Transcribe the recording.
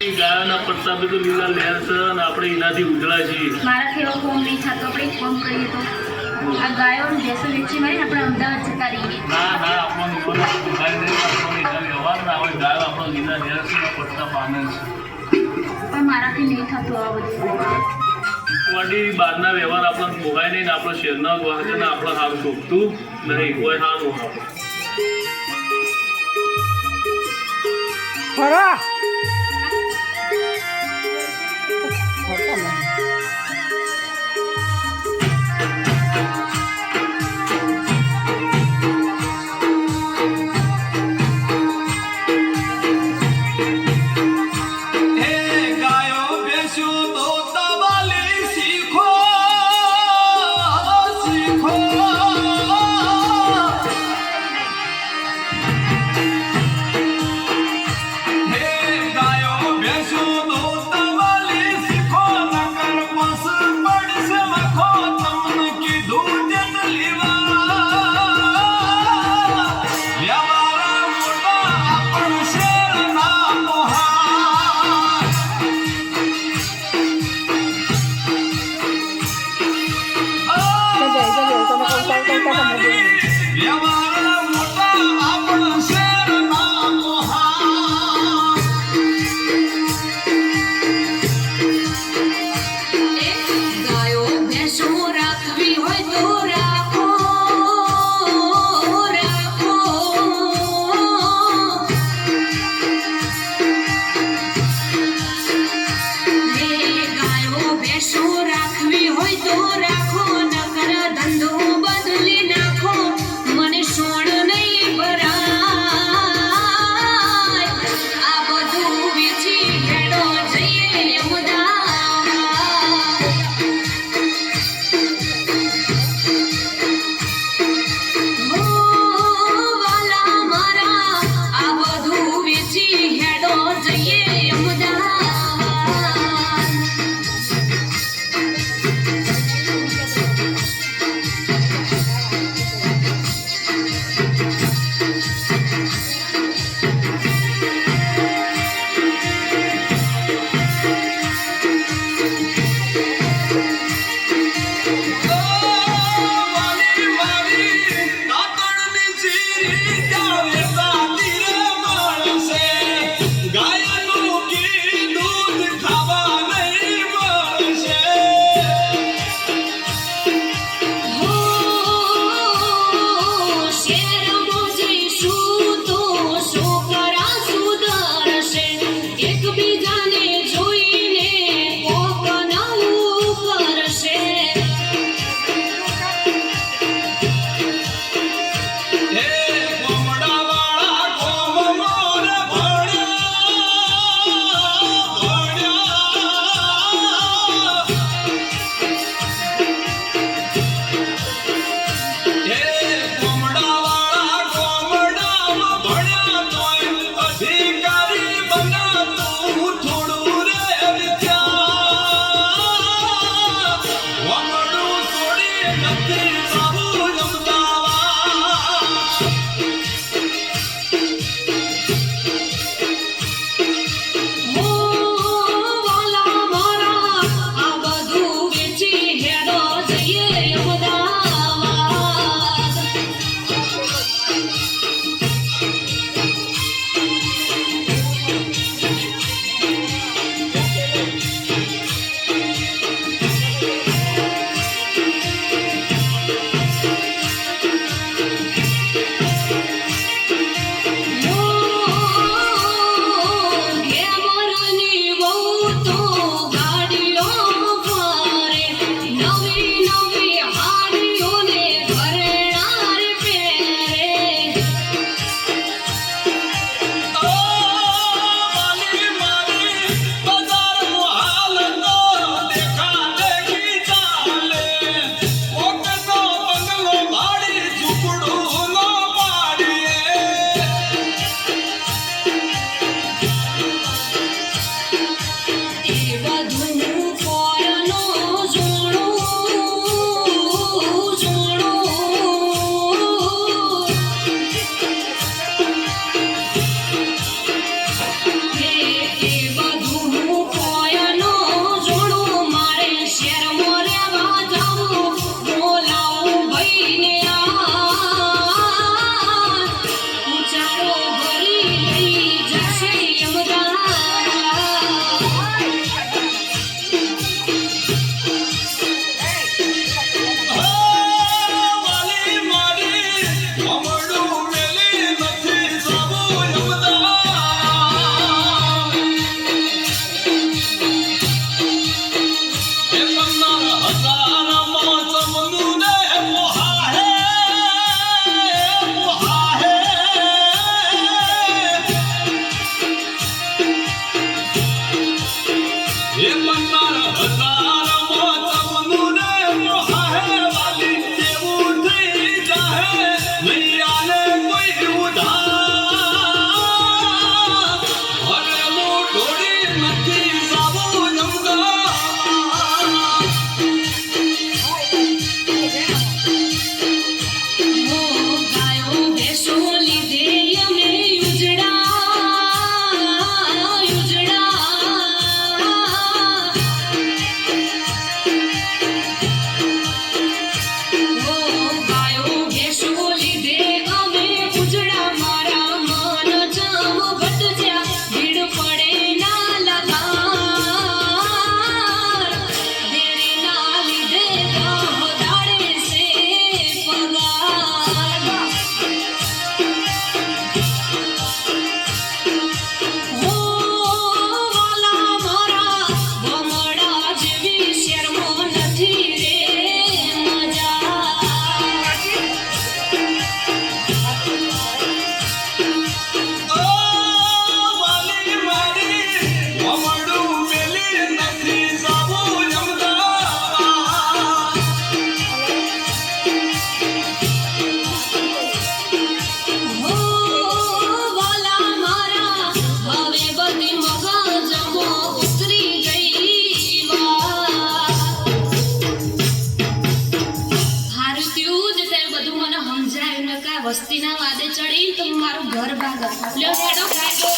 ગાયોના પ્રતાપે તો લીલા લહેર છે અને આપણે એનાથી ઉજળા છીએ. મારાથી એવો કોમ નહીં થતો. આપણે એક કોમ કરીએ તો આ ગાયો અને ભેંસો વેચી મારીને આપણે અમદાવાદ જતા રહીએ. ના ના, આપણને ભોગાય નહીં, આપણને એના વ્યવહાર ના હોય. ગાયો આપણો લીલા લહેર છે, પ્રતાપ આનંદ છે. પણ મારાથી નહીં થતું આ બધું. વડી બહારના વ્યવહાર આપણને ભોગાય નહીં ને આપણો શહેરના વાહન આપણે સારું શોભતું નહીં. કોઈ સારું આપણે ફરા Hey મગજમાં ઉતરી ગઈ વાત. હારું થયું જ તે બધું મને સમજાયું ને કા વસ્તીના વાદે ચડી તો મારું ઘર ભાગ લ્યો હેડો કાયદો